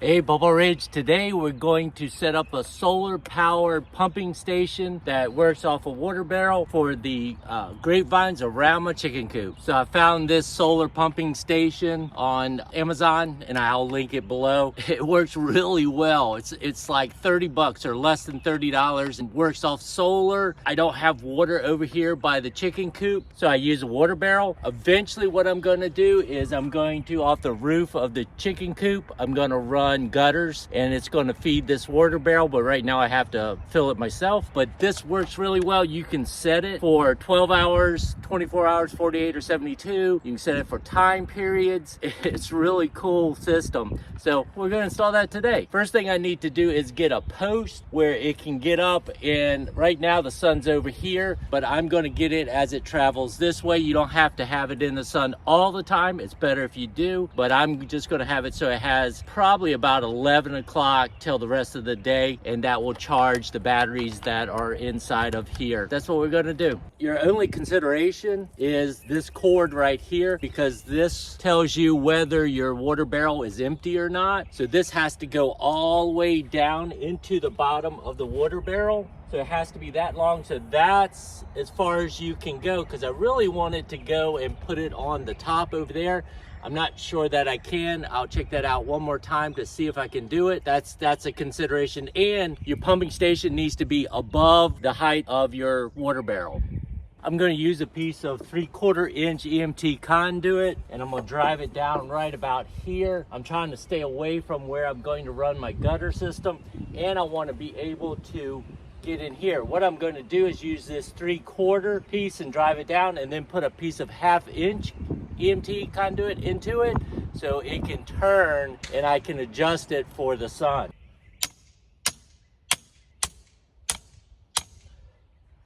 Hey, Pawpaw Ridge, today we're going to set up a solar powered pumping station that works off a water barrel for the grapevines around my chicken coop. So I found this solar pumping station on Amazon and I'll link it below. It works really well. It's like 30 bucks or less than $30 and works off solar. I don't have water over here by the chicken coop, so I use a water barrel. Eventually what I'm going to do is I'm going to, off the roof of the chicken coop, I'm going to run gutters and it's going to feed this water barrel, but right now I have to fill it myself. But this works really well. You can set it for 12 hours, 24 hours, 48 or 72. You can set it for time periods. It's really cool system. So we're going to install that today. First thing I need to do is get a post where it can get up, and right now the sun's over here, but I'm going to get it as it travels this way. You don't have to have it in the sun all the time. It's better if you do, but I'm just going to have it so it has probably about 11 o'clock till the rest of the day, and that will charge the batteries that are inside of here. That's what we're going to do. Your only consideration is this cord right here, because this tells you whether your water barrel is empty or not. So this has to go all the way down into the bottom of the water barrel. So it has to be that long. So that's as far as you can go, because I really wanted to go and put it on the top over there. I'm not sure that I can. I'll check that out one more time to see if I can do it. That's a consideration. And your pumping station needs to be above the height of your water barrel. I'm going to use a piece of 3/4 inch EMT conduit and I'm going to drive it down right about here. I'm trying to stay away from where I'm going to run my gutter system, and I want to be able to get in here. What I'm going to do is use this 3/4 piece and drive it down, and then put a piece of 1/2 inch EMT conduit into it so it can turn and I can adjust it for the sun.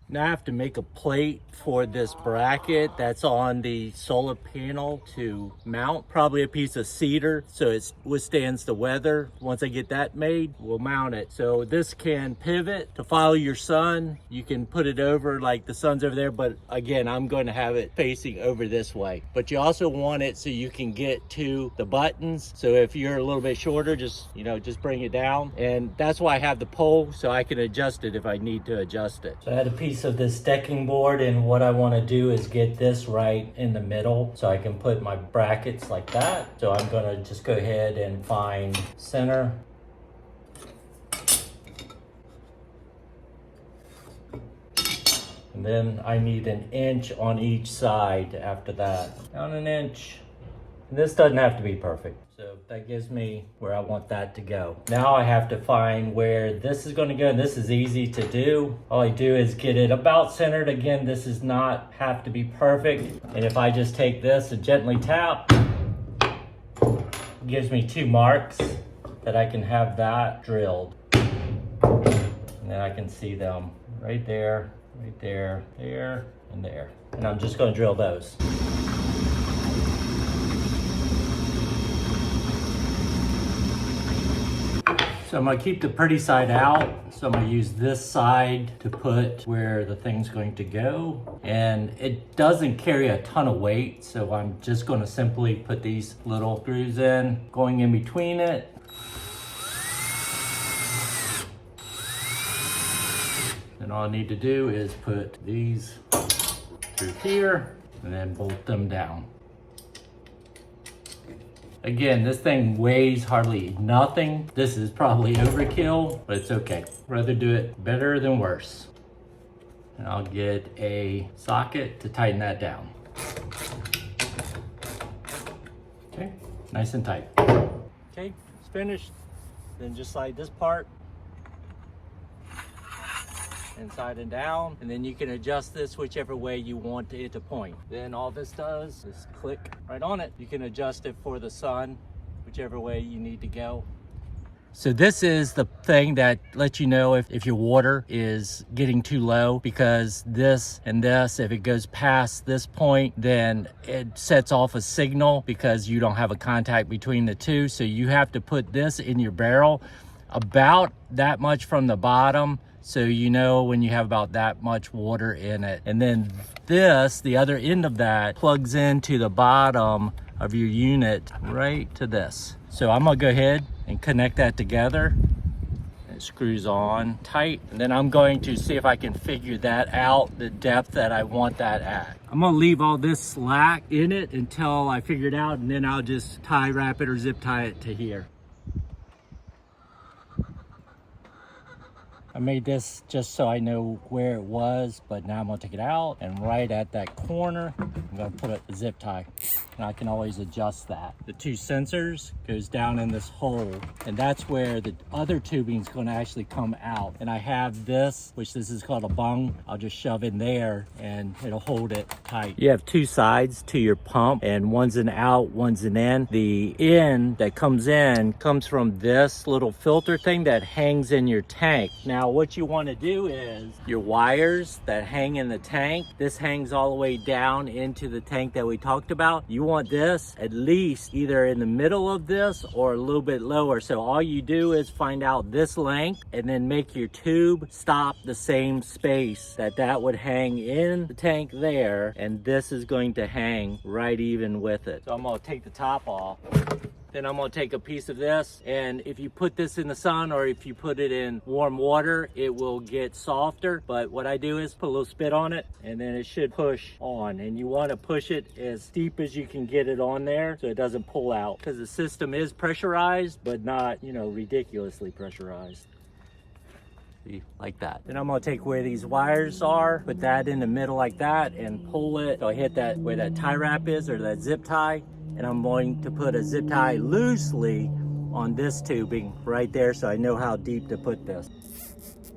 Now I have to make a plate for this bracket that's on the solar panel to mount. Probably a piece of cedar so it withstands the weather. Once I get that made, we'll mount it. So this can pivot to follow your sun. You can put it over like the sun's over there, but again, I'm going to have it facing over this way. But you also want it so you can get to the buttons. So if you're a little bit shorter, just bring it down. And that's why I have the pole, so I can adjust it if I need to adjust it. So I had a piece of this decking board, and what I want to do is get this right in the middle so I can put my brackets like that. So I'm going to just go ahead and find center. And then I need 1 inch on each side after that. Down 1 inch. And this doesn't have to be perfect. So that gives me where I want that to go. Now I have to find where this is going to go, and this is easy to do. All I do is get it about centered. Again, this does not have to be perfect. And if I just take this and gently tap, it gives me 2 marks that I can have that drilled. And then I can see them right there, there, and there. And I'm just going to drill those. So I'm going to keep the pretty side out. So I'm going to use this side to put where the thing's going to go. And it doesn't carry a ton of weight, so I'm just going to simply put these little screws in, going in between it. And all I need to do is put these through here and then bolt them down. Again, this thing weighs hardly nothing. This is probably overkill, but it's okay. Rather do it better than worse. And I'll get a socket to tighten that down. Okay, nice and tight. Okay, it's finished. Then just slide this part inside and down, and then you can adjust this whichever way you want it to point. Then all this does is click right on it. You can adjust it for the sun, whichever way you need to go. So this is the thing that lets you know if your water is getting too low, because this and this, if it goes past this point, then it sets off a signal because you don't have a contact between the two. So you have to put this in your barrel about that much from the bottom, so you know when you have about that much water in it. And then this, the other end of that, plugs into the bottom of your unit right to this. So I'm gonna go ahead and connect that together. It screws on tight, and then I'm going to see if I can figure that out, the depth that I want that at. I'm gonna leave all this slack in it until I figure it out, and then I'll just tie wrap it or zip tie it to here. I made this just so I know where it was, but now I'm gonna take it out, and right at that corner, I'm gonna put a zip tie. And I can always adjust that. The two sensors goes down in this hole, and that's where the other tubing is gonna actually come out. And I have this, which this is called a bung. I'll just shove in there and it'll hold it tight. You have two sides to your pump, and one's an out, one's an in. The in that comes in comes from this little filter thing that hangs in your tank. Now what you wanna do is your wires that hang in the tank, this hangs all the way down into the tank that we talked about. You want this at least either in the middle of this or a little bit lower. So all you do is find out this length and then make your tube stop the same space that would hang in the tank there, and this is going to hang right even with it. So I'm gonna take the top off. Then I'm gonna take a piece of this, and if you put this in the sun or if you put it in warm water, it will get softer. But what I do is put a little spit on it, and then it should push on. And you wanna push it as deep as you can get it on there so it doesn't pull out. Because the system is pressurized, but not, you know, ridiculously pressurized. See, like that. Then I'm gonna take where these wires are, put that in the middle like that, and pull it. So I hit that where that tie wrap is, or that zip tie. And I'm going to put a zip tie loosely on this tubing right there, so I know how deep to put this.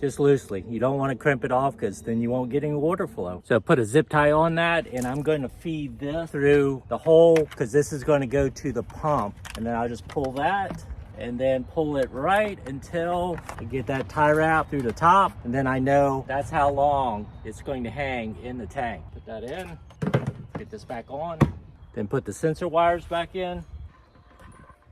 Just loosely. You don't want to crimp it off because then you won't get any water flow. So put a zip tie on that, and I'm going to feed this through the hole because this is going to go to the pump. And then I'll just pull that and then pull it right until I get that tie wrap through the top. And then I know that's how long it's going to hang in the tank. Put that in, get this back on. Then put the sensor wires back in,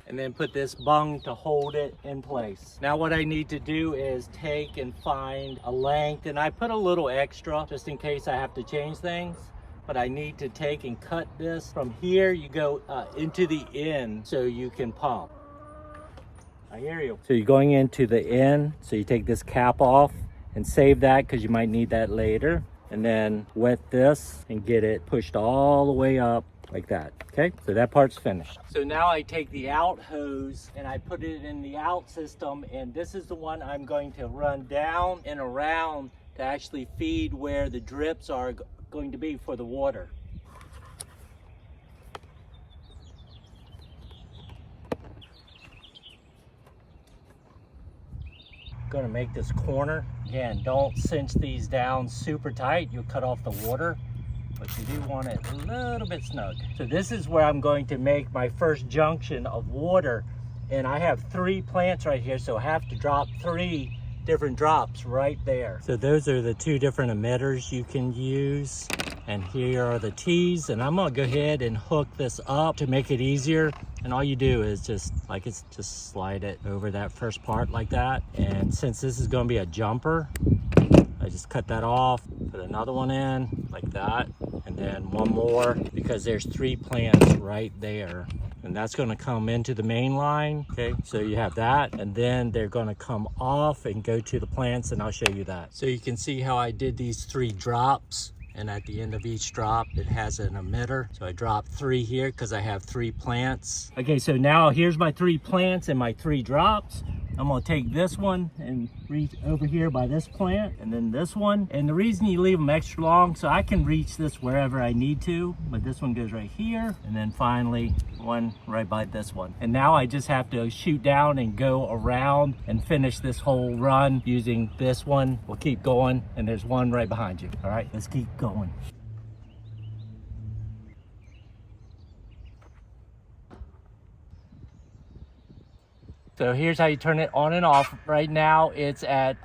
and then put this bung to hold it in place. Now what I need to do is take and find a length, and I put a little extra just in case I have to change things, but I need to take and cut this. From here you go into the end so you can pump. I hear you. So you're going into the end, so you take this cap off and save that because you might need that later. And then wet this and get it pushed all the way up like that. Okay, so that part's finished. So now I take the out hose and I put it in the out system, and this is the one I'm going to run down and around to actually feed where the drips are going to be for the water. Going to make this corner. Again, don't cinch these down super tight, you'll cut off the water, but you do want it a little bit snug. So this is where I'm going to make my first junction of water, and I have 3 plants right here, so I have to drop 3 different drops right there. So those are the 2 different emitters you can use, and here are the T's, and I'm gonna go ahead and hook this up to make it easier. And all you do is just slide it over that first part like that. And since this is gonna be a jumper, I just cut that off, put another one in like that, and then one more, because there's 3 plants right there. And that's gonna come into the main line, okay? So you have that, and then they're gonna come off and go to the plants, and I'll show you that. So you can see how I did these 3 drops, and at the end of each drop, it has an emitter. So I dropped 3 here because I have 3 plants. Okay, so now here's my 3 plants and my 3 drops. I'm gonna take this one and reach over here by this plant, and then this one. And the reason you leave them extra long, so I can reach this wherever I need to, but this one goes right here, and then finally one right by this one. And now I just have to shoot down and go around and finish this whole run using this one. We'll keep going, and there's one right behind you. All right, let's keep going. So here's how you turn it on and off. Right now it's at,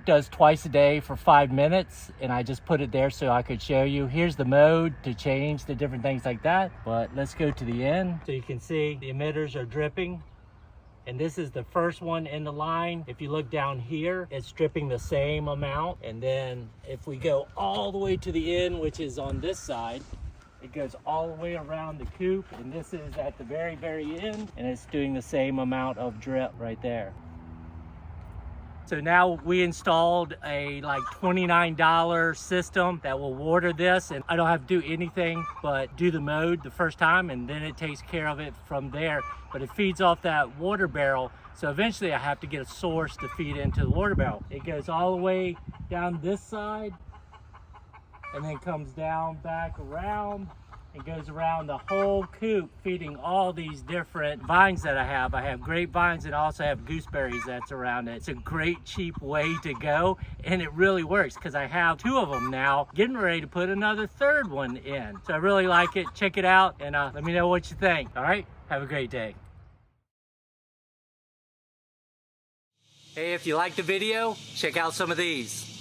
does twice a day for 5 minutes, and I just put it there so I could show you. Here's the mode to change the different things like that, but let's go to the end. So you can see the emitters are dripping, and this is the first one in the line. If you look down here, it's dripping the same amount. And then if we go all the way to the end, which is on this side, It goes all the way around the coop, and this is at the very, very end, and it's doing the same amount of drip right there. So now we installed a like $29 system that will water this, and I don't have to do anything but do the mode the first time, and then it takes care of it from there. But it feeds off that water barrel, so eventually I have to get a source to feed into the water barrel. It goes all the way down this side and then comes down back around. It goes around the whole coop, feeding all these different vines that I have. I have grapevines and I also have gooseberries that's around it. It's a great, cheap way to go, and it really works because I have 2 of them now, getting ready to put another 3rd one in. So I really like it. Check it out and let me know what you think. All right, have a great day. Hey, if you liked the video, check out some of these.